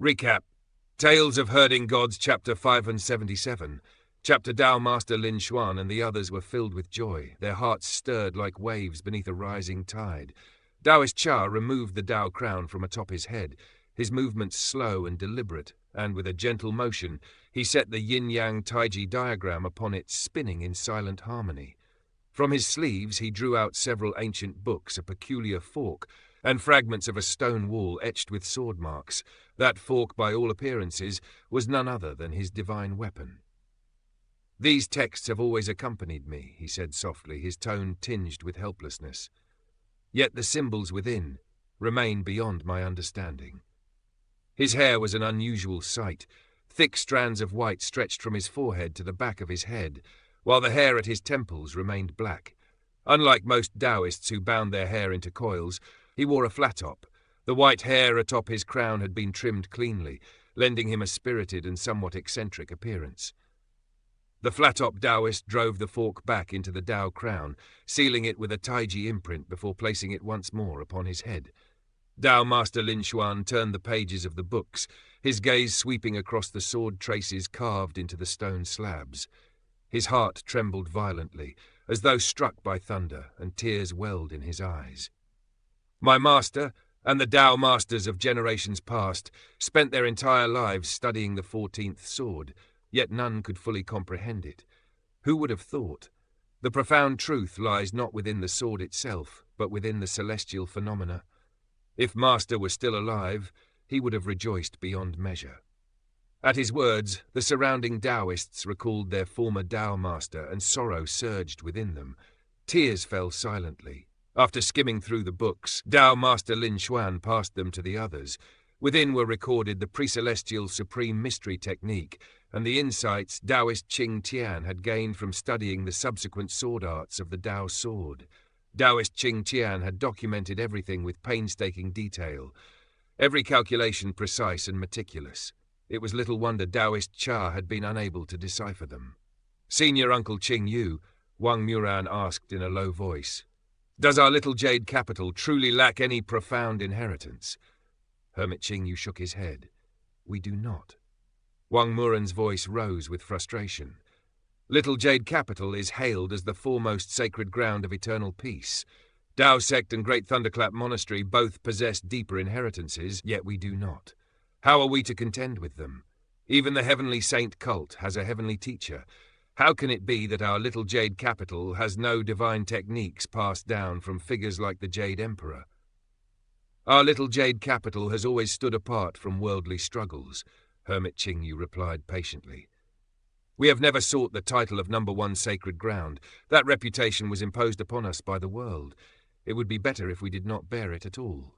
Recap. Tales of Herding Gods, Chapter 577. Chapter Tao Master Lin Xuan and the others were filled with joy, their hearts stirred like waves beneath a rising tide. Taoist Cha removed the Tao crown from atop his head, his movements slow and deliberate, and with a gentle motion, he set the yin-yang taiji diagram upon it, spinning in silent harmony. From his sleeves he drew out several ancient books, a peculiar fork, and fragments of a stone wall etched with sword marks. That fork, by all appearances, was none other than his divine weapon. "These texts have always accompanied me," he said softly, his tone tinged with helplessness. "Yet the symbols within remain beyond my understanding." His hair was an unusual sight. Thick strands of white stretched from his forehead to the back of his head, while the hair at his temples remained black. Unlike most Taoists who bound their hair into coils, he wore a flat top. The white hair atop his crown had been trimmed cleanly, lending him a spirited and somewhat eccentric appearance. The flat-top Taoist drove the fork back into the Tao crown, sealing it with a taiji imprint before placing it once more upon his head. Tao Master Lin Xuan turned the pages of the books, his gaze sweeping across the sword traces carved into the stone slabs. His heart trembled violently, as though struck by thunder, and tears welled in his eyes. "My master, and the Tao masters of generations past, spent their entire lives studying the 14th sword, yet none could fully comprehend it. Who would have thought? The profound truth lies not within the sword itself, but within the celestial phenomena. If Master were still alive, he would have rejoiced beyond measure." At his words, the surrounding Taoists recalled their former Tao master, and sorrow surged within them. Tears fell silently. After skimming through the books, Tao Master Lin Xuan passed them to the others. Within were recorded the pre-celestial supreme mystery technique, and the insights Taoist Qing Tian had gained from studying the subsequent sword arts of the Tao sword. Taoist Qing Tian had documented everything with painstaking detail, every calculation precise and meticulous. It was little wonder Taoist Cha had been unable to decipher them. "Senior Uncle Qing Yu," Wang Muran asked in a low voice, "does our little jade capital truly lack any profound inheritance?" Hermit Qing Yu shook his head. "We do not." Wang Muran's voice rose with frustration. "Little Jade Capital is hailed as the foremost sacred ground of eternal peace. Tao Sect and Great Thunderclap Monastery both possess deeper inheritances, yet we do not. How are we to contend with them? Even the Heavenly Saint cult has a heavenly teacher. How can it be that our little Jade Capital has no divine techniques passed down from figures like the Jade Emperor? Our little Jade Capital has always stood apart from worldly struggles," Hermit Qing Yu replied patiently. "We have never sought the title of #1 sacred ground. That reputation was imposed upon us by the world. It would be better if we did not bear it at all."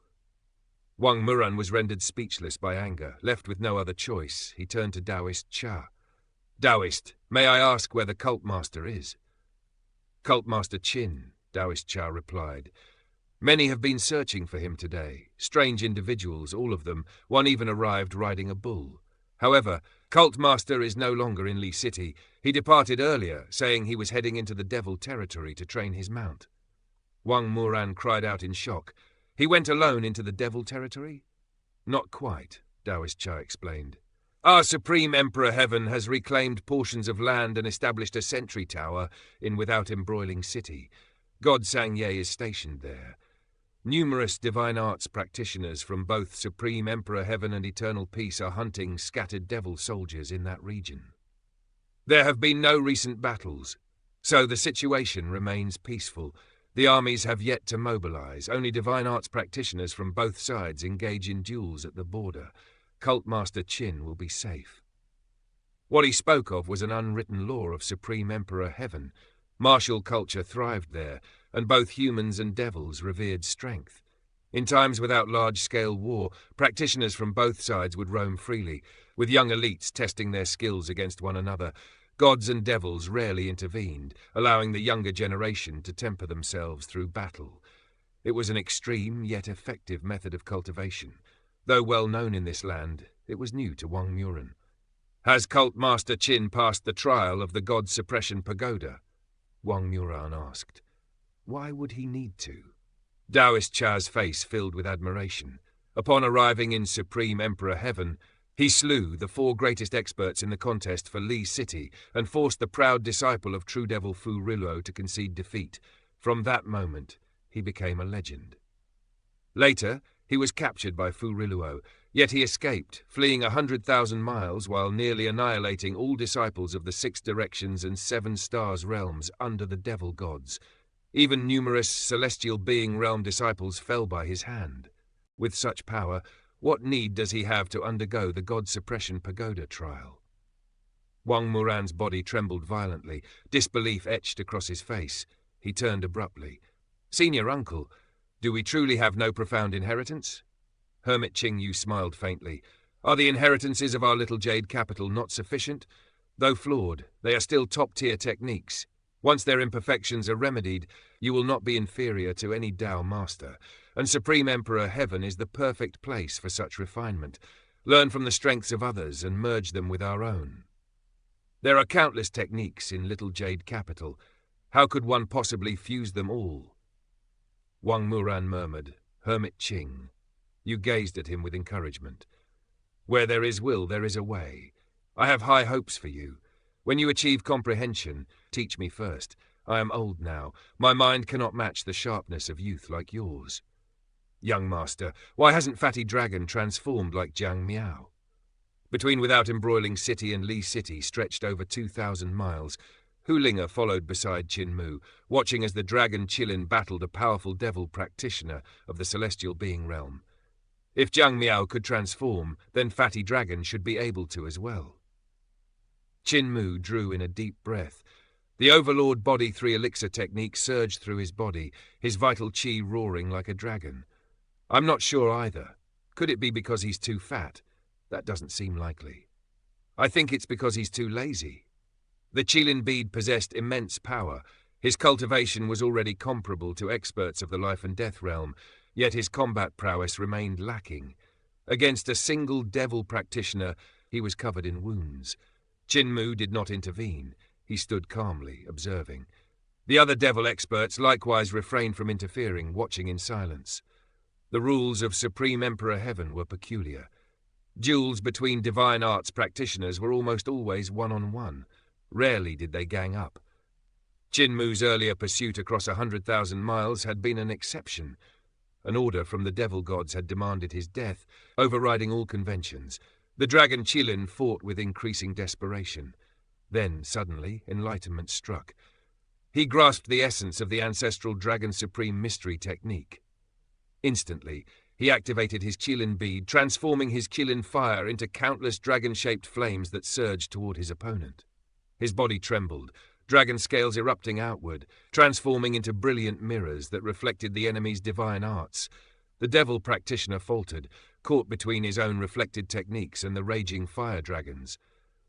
Wang Muran was rendered speechless by anger. Left with no other choice, he turned to Taoist Cha. "Taoist, may I ask where the cult master is?" "Cult Master Qin," Taoist Cha replied. "Many have been searching for him today. Strange individuals, all of them. One even arrived riding a bull. However, Cult Master is no longer in Li City. He departed earlier, saying he was heading into the Devil territory to train his mount." Wang Muran cried out in shock. "He went alone into the Devil territory?" "Not quite," Taoist Cha explained. "Our Supreme Emperor Heaven has reclaimed portions of land and established a sentry tower in Without Embroiling City. God Sangye is stationed there. Numerous divine arts practitioners from both Supreme Emperor Heaven and Eternal Peace are hunting scattered devil soldiers in that region. There have been no recent battles, so the situation remains peaceful. The armies have yet to mobilize. Only divine arts practitioners from both sides engage in duels at the border. Cult Master Qin will be safe." What he spoke of was an unwritten law of Supreme Emperor Heaven. Martial culture thrived there, and both humans and devils revered strength. In times without large-scale war, practitioners from both sides would roam freely, with young elites testing their skills against one another. Gods and devils rarely intervened, allowing the younger generation to temper themselves through battle. It was an extreme yet effective method of cultivation. Though well known in this land, it was new to Wang Muran. "Has Cult Master Qin passed the trial of the God Suppression Pagoda?" Wang Muran asked. "Why would he need to?" Taoist Cha's face filled with admiration. Upon arriving in Supreme Emperor Heaven, he slew the 4 greatest experts in the contest for Lee City and forced the proud disciple of True Devil Fu Rilo to concede defeat. From that moment, he became a legend. Later, he was captured by Fu Rilo, yet he escaped, fleeing 100,000 miles while nearly annihilating all disciples of the 6 Directions and 7 Stars realms under the Devil Gods. Even numerous celestial being realm disciples fell by his hand. With such power, what need does he have to undergo the God Suppression Pagoda trial? Wang Muran's body trembled violently, disbelief etched across his face. He turned abruptly. "Senior uncle, do we truly have no profound inheritance?" Hermit Qingyu smiled faintly. "Are the inheritances of our little jade capital not sufficient? Though flawed, they are still top-tier techniques. Once their imperfections are remedied, you will not be inferior to any Dao master, and Supreme Emperor Heaven is the perfect place for such refinement. Learn from the strengths of others and merge them with our own. There are countless techniques in Little Jade Capital. How could one possibly fuse them all?" Wang Muran murmured, "Hermit Qing." You gazed at him with encouragement. "Where there is will, there is a way. I have high hopes for you. When you achieve comprehension, teach me first. I am old now. My mind cannot match the sharpness of youth like yours." "Young master, why hasn't Fatty Dragon transformed like Jiang Miao?" Between Without Embroiling City and Lee City stretched over 2,000 miles. Hu Linga followed beside Qin Mu, watching as the dragon Qilin battled a powerful devil practitioner of the celestial being realm. If Jiang Miao could transform, then Fatty Dragon should be able to as well. Qin Mu drew in a deep breath. The Overlord Body 3 elixir technique surged through his body, his vital qi roaring like a dragon. "I'm not sure either. Could it be because he's too fat? That doesn't seem likely. I think it's because he's too lazy." The Qilin bead possessed immense power. His cultivation was already comparable to experts of the life and death realm, yet his combat prowess remained lacking. Against a single devil practitioner, he was covered in wounds. Qin Mu did not intervene. He stood calmly, observing. The other devil experts likewise refrained from interfering, watching in silence. The rules of Supreme Emperor Heaven were peculiar. Duels between divine arts practitioners were almost always one-on-one. Rarely did they gang up. Qin Mu's earlier pursuit across 100,000 miles had been an exception. An order from the devil gods had demanded his death, overriding all conventions. The dragon Qilin fought with increasing desperation. Then, suddenly, enlightenment struck. He grasped the essence of the ancestral Dragon Supreme mystery technique. Instantly, he activated his Qilin bead, transforming his Qilin fire into countless dragon-shaped flames that surged toward his opponent. His body trembled, dragon scales erupting outward, transforming into brilliant mirrors that reflected the enemy's divine arts. The devil practitioner faltered, caught between his own reflected techniques and the raging fire dragons.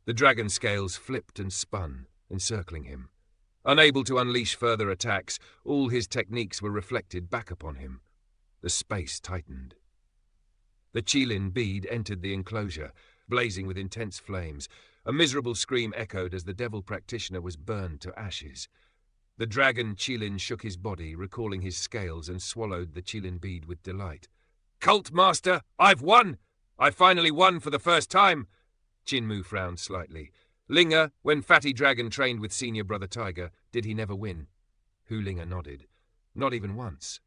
The dragon scales flipped and spun, encircling him. Unable to unleash further attacks, all his techniques were reflected back upon him. The space tightened. The Qilin bead entered the enclosure, blazing with intense flames. A miserable scream echoed as the devil practitioner was burned to ashes. The dragon Qilin shook his body, recalling his scales, and swallowed the Qilin bead with delight. "Cult Master, I've won! I finally won for the first time!" Qin Mu frowned slightly. "Linga, when Fatty Dragon trained with Senior Brother Tiger, did he never win?" Hu Linga nodded. "Not even once.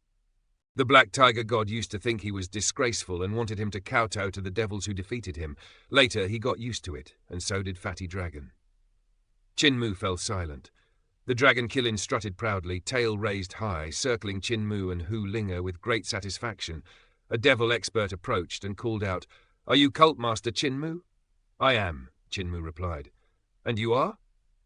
The Black Tiger God used to think he was disgraceful and wanted him to kowtow to the devils who defeated him. Later, he got used to it, and so did Fatty Dragon." Qin Mu fell silent. The dragon Qilin strutted proudly, tail raised high, circling Qin Mu and Hu Linga with great satisfaction. A devil expert approached and called out, "Are you Cult Master Qin Mu?" "I am," Qin Mu replied. "And you are?"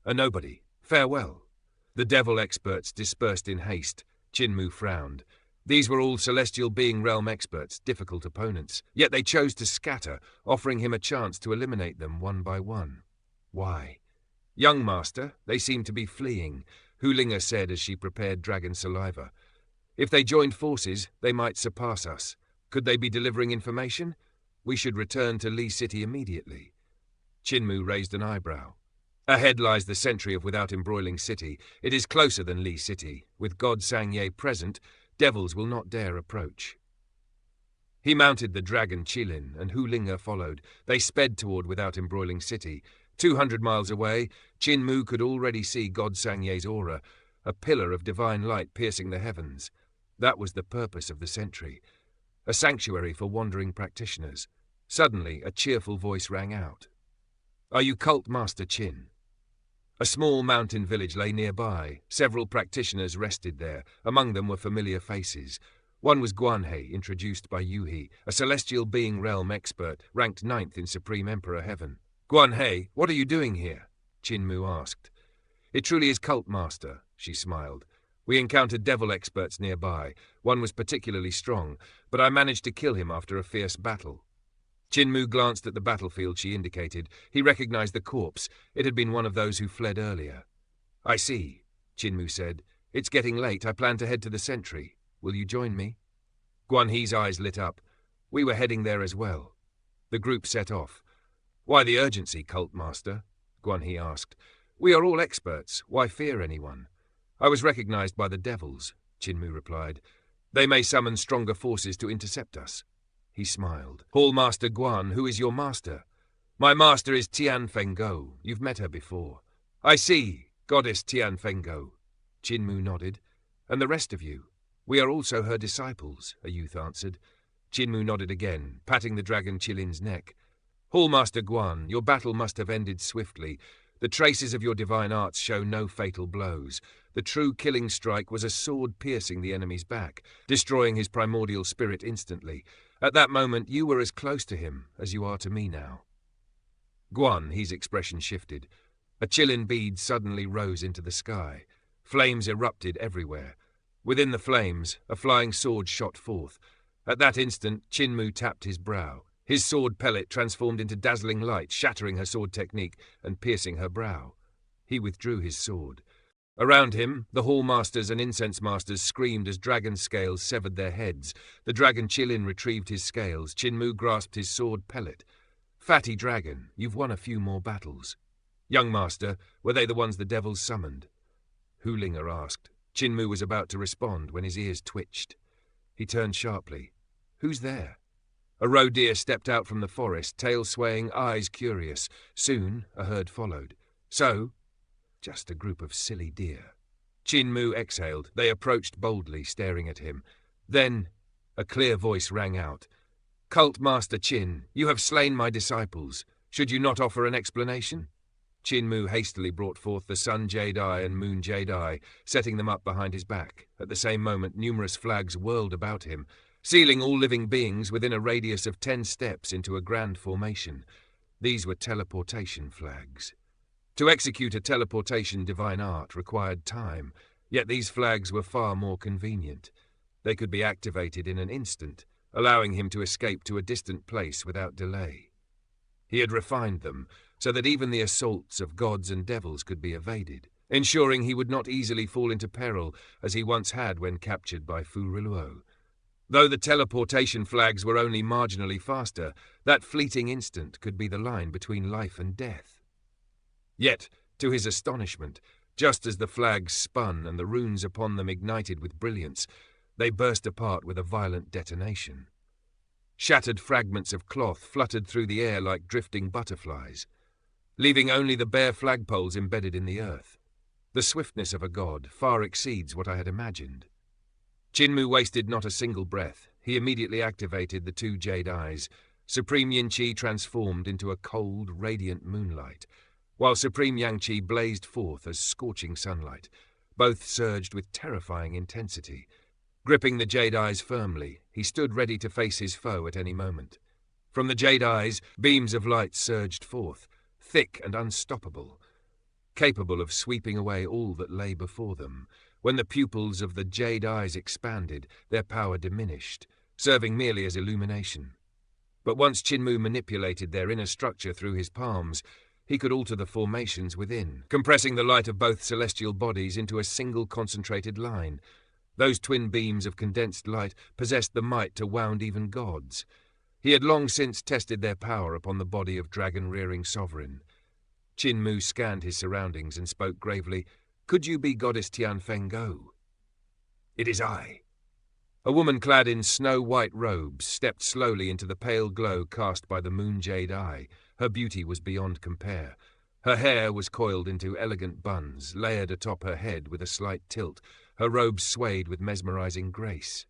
"A nobody. Farewell." The devil experts dispersed in haste. Qin Mu frowned. These were all celestial being realm experts, difficult opponents, yet they chose to scatter, offering him a chance to eliminate them one by one. Why? "Young master, they seem to be fleeing," Hu Linga said as she prepared dragon saliva. "If they joined forces, they might surpass us. Could they be delivering information? We should return to Lee City immediately." Qin Mu raised an eyebrow. "Ahead lies the sentry of Without Embroiling City. It is closer than Lee City. With God Sangye present, devils will not dare approach." He mounted the dragon Qilin, and Hu Ling'e followed. They sped toward Without Embroiling City. 200 miles away, Qin Mu could already see God Sangye's aura, a pillar of divine light piercing the heavens. That was the purpose of the sentry, a sanctuary for wandering practitioners. Suddenly, a cheerful voice rang out. "Are you Cult Master Qin?" A small mountain village lay nearby. Several practitioners rested there. Among them were familiar faces. One was Guanhe, introduced by Yuhi, a celestial being realm expert, ranked 9th in Supreme Emperor Heaven. "Guanhe, what are you doing here?" Qin Mu asked. "It truly is Cult Master," she smiled. "We encountered devil experts nearby. One was particularly strong, but I managed to kill him after a fierce battle." Qin Mu glanced at the battlefield she indicated. He recognized the corpse. It had been one of those who fled earlier. "I see," Qin Mu said. "It's getting late. I plan to head to the sentry. Will you join me?" Guanhe's eyes lit up. "We were heading there as well." The group set off. "Why the urgency, Cult Master?" Guanhe asked. "We are all experts. Why fear anyone?" "I was recognized by the devils," Qin Mu replied. "They may summon stronger forces to intercept us." He smiled. "Hall Master Guan, who is your master?" "My master is Tian Fenggo. You've met her before." "I see, Goddess Tian Fenggo." Qin Mu nodded. "And the rest of you?" "We are also her disciples," a youth answered. Qin Mu nodded again, patting the dragon Qilin's neck. "Hall Master Guan, your battle must have ended swiftly. The traces of your divine arts show no fatal blows. The true killing strike was a sword piercing the enemy's back, destroying his primordial spirit instantly. At that moment, you were as close to him as you are to me now." Guan, his expression shifted. A Qilin bead suddenly rose into the sky. Flames erupted everywhere. Within the flames, a flying sword shot forth. At that instant, Qin Mu tapped his brow. His sword pellet transformed into dazzling light, shattering her sword technique and piercing her brow. He withdrew his sword. Around him, the hall masters and incense masters screamed as dragon scales severed their heads. The dragon Qilin retrieved his scales. Qin Mu grasped his sword pellet. "Fatty dragon, you've won a few more battles." "Young master, were they the ones the devils summoned?" Hu Ling'e asked. Qin Mu was about to respond when his ears twitched. He turned sharply. "Who's there?" A roe deer stepped out from the forest, tail swaying, eyes curious. Soon, a herd followed. "So?" "Just a group of silly deer." Qin Mu exhaled. They approached boldly, staring at him. Then, a clear voice rang out. "Cult Master Qin, you have slain my disciples. Should you not offer an explanation?" Qin Mu hastily brought forth the Sun Jade Eye and Moon Jade Eye, setting them up behind his back. At the same moment, numerous flags whirled about him, sealing all living beings within a radius of 10 steps into a grand formation. These were teleportation flags. To execute a teleportation divine art required time, yet these flags were far more convenient. They could be activated in an instant, allowing him to escape to a distant place without delay. He had refined them so that even the assaults of gods and devils could be evaded, ensuring he would not easily fall into peril as he once had when captured by Fu Riluo. Though the teleportation flags were only marginally faster, that fleeting instant could be the line between life and death. Yet, to his astonishment, just as the flags spun and the runes upon them ignited with brilliance, they burst apart with a violent detonation. Shattered fragments of cloth fluttered through the air like drifting butterflies, leaving only the bare flagpoles embedded in the earth. The swiftness of a god far exceeds what I had imagined. Qin Mu wasted not a single breath. He immediately activated the 2 jade eyes. Supreme Yin Qi transformed into a cold, radiant moonlight, while Supreme Yang Qi blazed forth as scorching sunlight. Both surged with terrifying intensity. Gripping the jade eyes firmly, he stood ready to face his foe at any moment. From the jade eyes, beams of light surged forth, thick and unstoppable, capable of sweeping away all that lay before them. When the pupils of the jade eyes expanded, their power diminished, serving merely as illumination. But once Qin Mu manipulated their inner structure through his palms, he could alter the formations within, compressing the light of both celestial bodies into a single concentrated line. Those twin beams of condensed light possessed the might to wound even gods. He had long since tested their power upon the body of dragon-rearing sovereign. Qin Mu scanned his surroundings and spoke gravely. "Could you be Goddess Tian Fenggo?" "It is I." A woman clad in snow-white robes stepped slowly into the pale glow cast by the moon jade eye. Her beauty was beyond compare. Her hair was coiled into elegant buns, layered atop her head with a slight tilt. Her robes swayed with mesmerizing grace.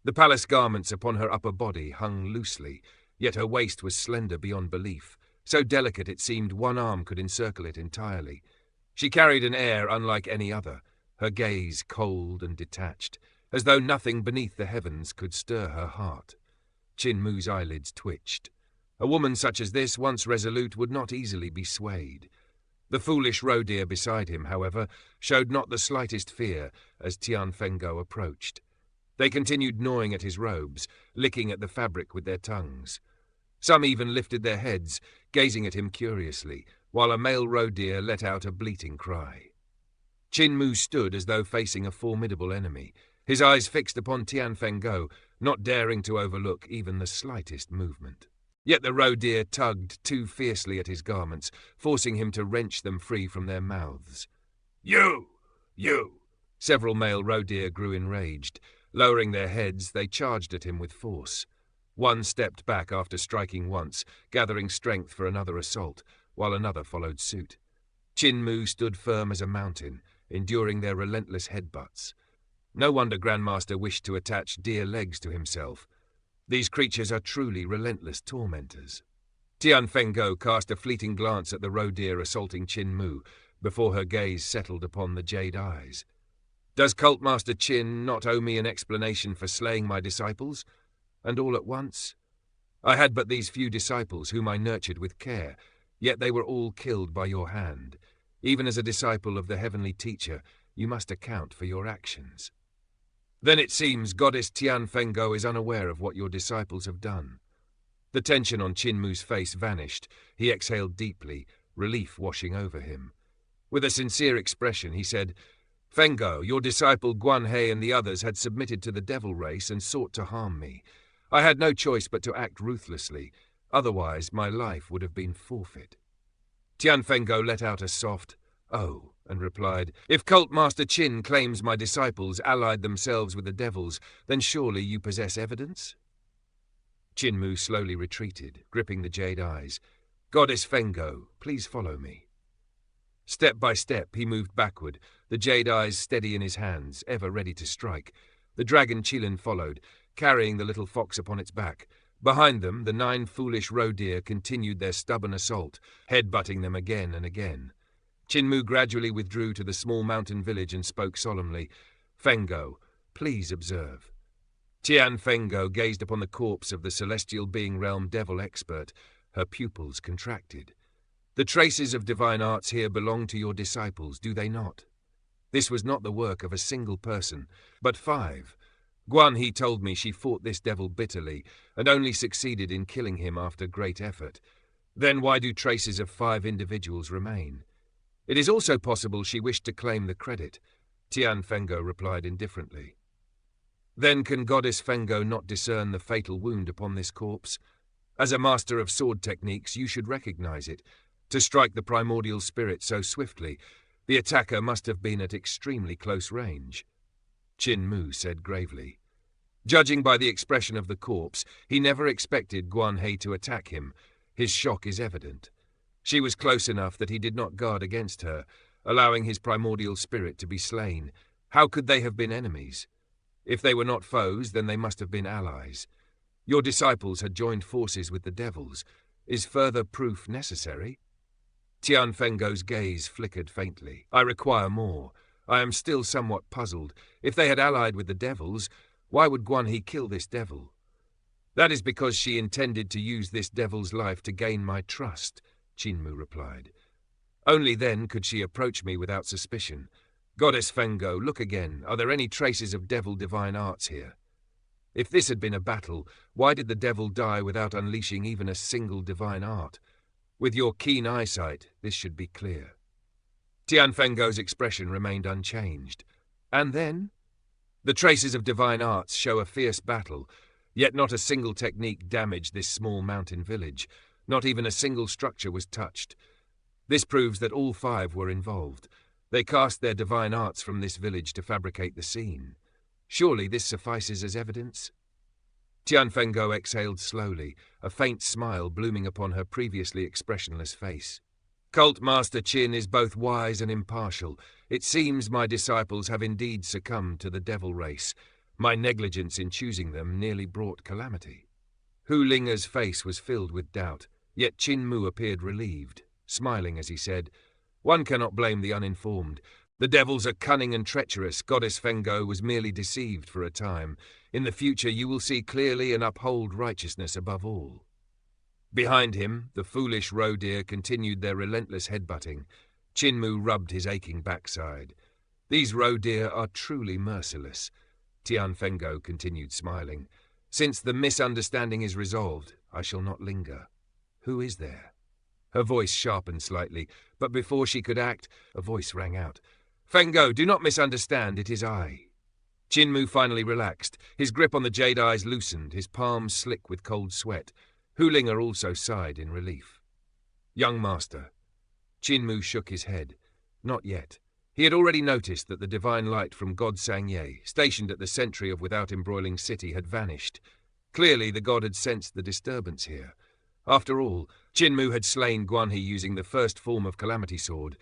The palace garments upon her upper body hung loosely, yet her waist was slender beyond belief, so delicate it seemed one arm could encircle it entirely. She carried an air unlike any other, her gaze cold and detached, as though nothing beneath the heavens could stir her heart. Qin Mu's eyelids twitched. A woman such as this, once resolute, would not easily be swayed. The foolish roe deer beside him, however, showed not the slightest fear as Tian Fenggo approached. They continued gnawing at his robes, licking at the fabric with their tongues. Some even lifted their heads, gazing at him curiously, while a male roe deer let out a bleating cry. Qin Mu stood as though facing a formidable enemy, his eyes fixed upon Tian Fenggo, not daring to overlook even the slightest movement. Yet the roe deer tugged too fiercely at his garments, forcing him to wrench them free from their mouths. You! Several male roe deer grew enraged. Lowering their heads, they charged at him with force. One stepped back after striking once, gathering strength for another assault, while another followed suit. Qin Mu stood firm as a mountain, enduring their relentless headbutts. No wonder Grandmaster wished to attach deer legs to himself. These creatures are truly relentless tormentors. Tian Fenggo cast a fleeting glance at the roe deer assaulting Qin Mu before her gaze settled upon the jade eyes. Does Cultmaster Qin not owe me an explanation for slaying my disciples? And all at once? I had but these few disciples whom I nurtured with care, yet they were all killed by your hand. Even as a disciple of the heavenly teacher, you must account for your actions. Then it seems Goddess Tian Fenggo is unaware of what your disciples have done. The tension on Qin Mu's face vanished. He exhaled deeply, relief washing over him. With a sincere expression, he said, Fenggo, your disciple Guan He and the others had submitted to the devil race and sought to harm me. I had no choice but to act ruthlessly, otherwise my life would have been forfeit. Tian Fenggo let out a soft, "Oh," and replied, If Cultmaster Qin claims my disciples allied themselves with the devils, then surely you possess evidence? Qin Mu slowly retreated, gripping the jade eyes. Goddess Fenggo, please follow me. Step by step he moved backward, the jade eyes steady in his hands, ever ready to strike. The dragon Qilin followed, carrying the little fox upon its back. Behind them, the 9 foolish roe deer continued their stubborn assault, head-butting them again and again. Qin Mu gradually withdrew to the small mountain village and spoke solemnly, Fenggo, please observe. Tian Fenggo gazed upon the corpse of the celestial being realm devil expert. Her pupils contracted. The traces of divine arts here belong to your disciples, do they not? This was not the work of a single person, but 5. Guan He told me she fought this devil bitterly, and only succeeded in killing him after great effort. Then why do traces of 5 individuals remain? It is also possible she wished to claim the credit, Tian Fenggo replied indifferently. Then can Goddess Fenggo not discern the fatal wound upon this corpse? As a master of sword techniques, you should recognize it. To strike the primordial spirit so swiftly, the attacker must have been at extremely close range. Qin Mu said gravely. Judging by the expression of the corpse, he never expected Guan He to attack him. His shock is evident. She was close enough that he did not guard against her, allowing his primordial spirit to be slain. How could they have been enemies? If they were not foes, then they must have been allies. Your disciples had joined forces with the devils. Is further proof necessary? Tian Fenggo's gaze flickered faintly. I require more. I am still somewhat puzzled. If they had allied with the devils, why would Guan He kill this devil? That is because she intended to use this devil's life to gain my trust, Qin Mu replied. Only then could she approach me without suspicion. Goddess Fenggo, look again. Are there any traces of devil divine arts here? If this had been a battle, why did the devil die without unleashing even a single divine art? With your keen eyesight, this should be clear. Tian Fenggo's expression remained unchanged. And then? The traces of divine arts show a fierce battle, yet not a single technique damaged this small mountain village. Not even a single structure was touched. This proves that all 5 were involved. They cast their divine arts from this village to fabricate the scene. Surely this suffices as evidence? Tianfengou exhaled slowly, a faint smile blooming upon her previously expressionless face. Cult Master Qin is both wise and impartial. It seems my disciples have indeed succumbed to the devil race. My negligence in choosing them nearly brought calamity. Hu Linger's face was filled with doubt, yet Qin Mu appeared relieved, smiling as he said, "One cannot blame the uninformed. The devils are cunning and treacherous. Goddess Fengou was merely deceived for a time. In the future you will see clearly and uphold righteousness above all." Behind him, the foolish roe deer continued their relentless headbutting. Qin Mu rubbed his aching backside. "These roe deer are truly merciless." Tianfengou continued smiling. "Since the misunderstanding is resolved, I shall not linger. Who is there?" Her voice sharpened slightly, but before she could act, a voice rang out. "Fengou, do not misunderstand, it is I." Qin Mu finally relaxed. His grip on the jade eyes loosened, his palms slick with cold sweat. Hu Linger also sighed in relief. "Young master." Qin Mu shook his head. Not yet. He had already noticed that the divine light from God Sangye, stationed at the sentry of Without Embroiling City, had vanished. Clearly the god had sensed the disturbance here. After all, Qin Mu had slain Guanhe using the first form of Calamity Sword.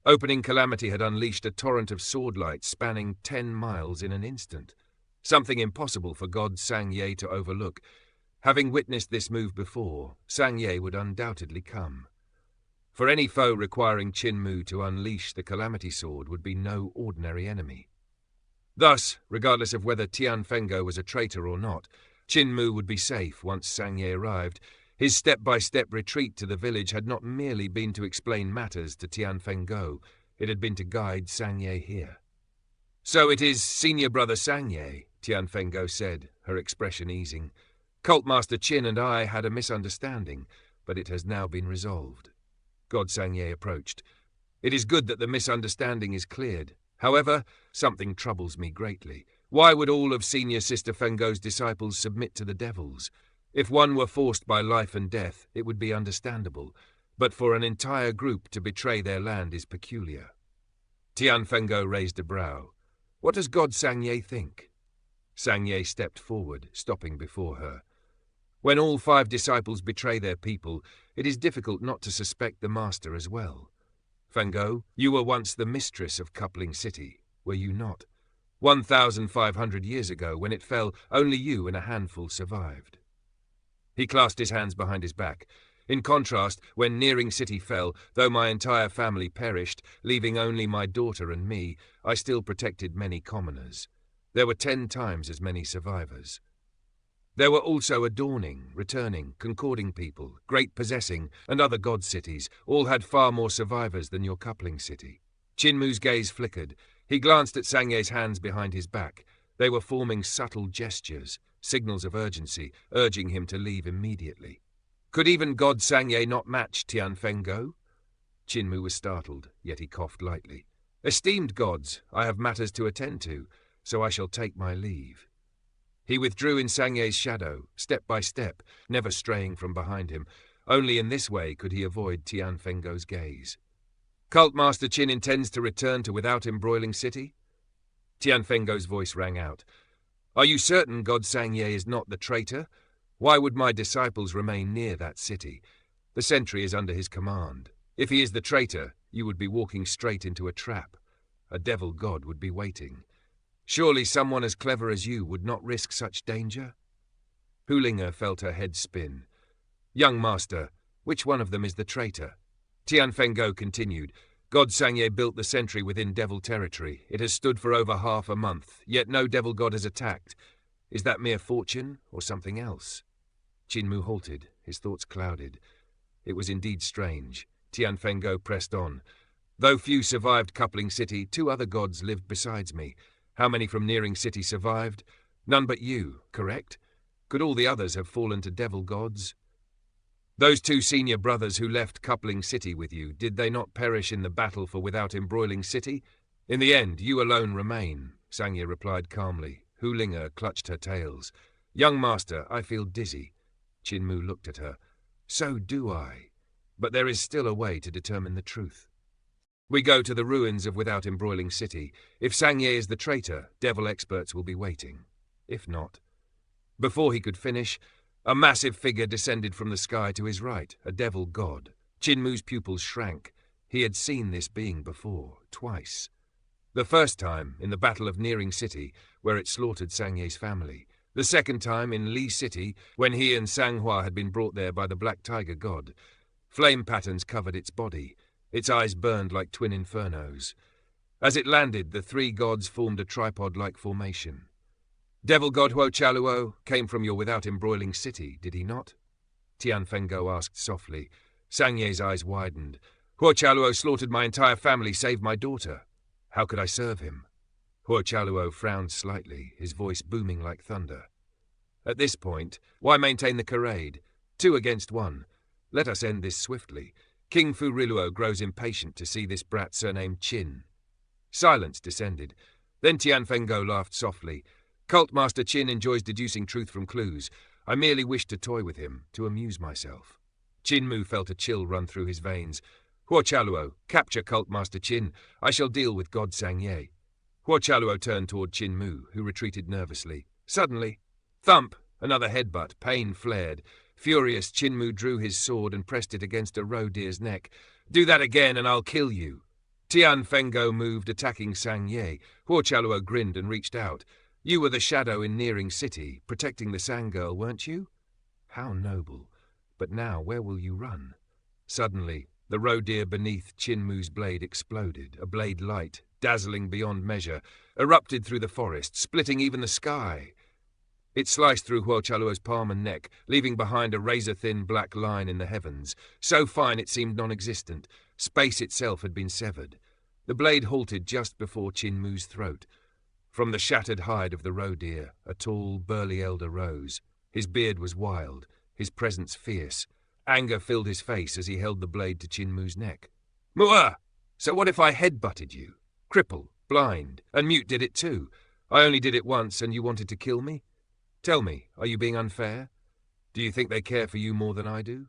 Opening Calamity had unleashed a torrent of sword light spanning 10 miles in an instant. Something impossible for God Sangye to overlook. Having witnessed this move before, Sangye would undoubtedly come. For any foe requiring Qin Mu to unleash the Calamity Sword would be no ordinary enemy. Thus, regardless of whether Tianfengou was a traitor or not, Qin Mu would be safe once Sangye arrived. His step-by-step retreat to the village had not merely been to explain matters to Tianfengou, it had been to guide Sangye here. "So it is Senior Brother Sangye," Tianfengou said, her expression easing. "Cult Master Qin and I had a misunderstanding, but it has now been resolved." God Sangye approached. "It is good that the misunderstanding is cleared. However, something troubles me greatly. Why would all of Senior Sister Fengou's disciples submit to the devils? If one were forced by life and death, it would be understandable, but for an entire group to betray their land is peculiar." Tianfengou raised a brow. "What does God Sangye think?" Sangye stepped forward, stopping before her. "When all 5 disciples betray their people, it is difficult not to suspect the master as well. Fengou, you were once the mistress of Coupling City, were you not? 1,500 years ago, when it fell, only you and a handful survived." He clasped his hands behind his back. "In contrast, when Nearing City fell, though my entire family perished, leaving only my daughter and me, I still protected many commoners. There were 10 times as many survivors. There were also Adorning, Returning, Concording people, Great Possessing, and other god cities. All had far more survivors than your Coupling City." Qin Mu's gaze flickered. He glanced at Sangye's hands behind his back. They were forming subtle gestures, signals of urgency, urging him to leave immediately. Could even God Sangye not match Tianfengou? Qin Mu was startled, yet he coughed lightly. "Esteemed gods, I have matters to attend to, so I shall take my leave." He withdrew in Sangye's shadow, step by step, never straying from behind him. Only in this way could he avoid Tianfengou's gaze. "Cult Master Qin intends to return to Without Embroiling City?" Tianfengou's voice rang out. "Are you certain God Sangye is not the traitor? Why would my disciples remain near that city? The sentry is under his command. If he is the traitor, you would be walking straight into a trap. A devil god would be waiting. Surely someone as clever as you would not risk such danger?" Hu Linger felt her head spin. "Young master, which one of them is the traitor?" Tianfengou continued. "God Sangye built the sentry within devil territory. It has stood for over half a month, yet no devil god has attacked. Is that mere fortune, or something else?" Qin Mu halted, his thoughts clouded. It was indeed strange. Tianfengou pressed on. "Though few survived Coupling City, 2 other gods lived besides me. How many from Nearing City survived? None but you, correct? Could all the others have fallen to devil gods? Those 2 senior brothers who left Coupling City with you, did they not perish in the battle for Without Embroiling City? In the end, you alone remain," Sangye replied calmly. Hu Linger clutched her tails. "Young master, I feel dizzy." Qin Mu looked at her. "So do I. But there is still a way to determine the truth." We go to the ruins of Without Embroiling City. If Sangye is the traitor, devil experts will be waiting. If not. Before he could finish, a massive figure descended from the sky to his right, a devil god. Chinmu's pupils shrank. He had seen this being before, twice. The first time, in the Battle of Nearing City, where it slaughtered Sangye's family. The second time, in Li City, when he and Sanghua had been brought there by the Black Tiger god. Flame patterns covered its body. Its eyes burned like twin infernos. As it landed, the three gods formed a tripod-like formation. Devil god Huo Chaluo came from your Without Embroiling City, did he not? Tian Fenggo asked softly. Sangye's eyes widened. Huo Chaluo slaughtered my entire family, save my daughter. How could I serve him? Huo Chaluo frowned slightly, his voice booming like thunder. At this point, why maintain the charade? 2 against 1. Let us end this swiftly. King Fu Riluo grows impatient to see this brat surnamed Qin. Silence descended. Then Tian Fenggo laughed softly. Cult Master Qin enjoys deducing truth from clues. I merely wished to toy with him, to amuse myself. Chinmu felt a chill run through his veins. Huo Chaluo, capture Cult Master Qin. I shall deal with God Sangye. Huo Chaluo turned toward Chinmu, who retreated nervously. Suddenly, thump! Another headbutt. Pain flared. Furious, Chinmu drew his sword and pressed it against a roe deer's neck. Do that again and I'll kill you. Tian Fenggo moved, attacking Sangye. Huo Chaluo grinned and reached out. You were the shadow in Nearing City, protecting the Sangirl, weren't you? How noble. But now, where will you run? Suddenly, the roe deer beneath Chinmu's blade exploded, a blade light, dazzling beyond measure, erupted through the forest, splitting even the sky. It sliced through Huo Chaluo's palm and neck, leaving behind a razor-thin black line in the heavens, so fine it seemed non-existent. Space itself had been severed. The blade halted just before Chinmu's throat. From the shattered hide of the roe deer, a tall, burly elder rose. His beard was wild, his presence fierce. Anger filled his face as he held the blade to Chinmu's neck. Mua! So what if I headbutted you? Cripple, blind, and mute did it too. I only did it once and you wanted to kill me? Tell me, are you being unfair? Do you think they care for you more than I do?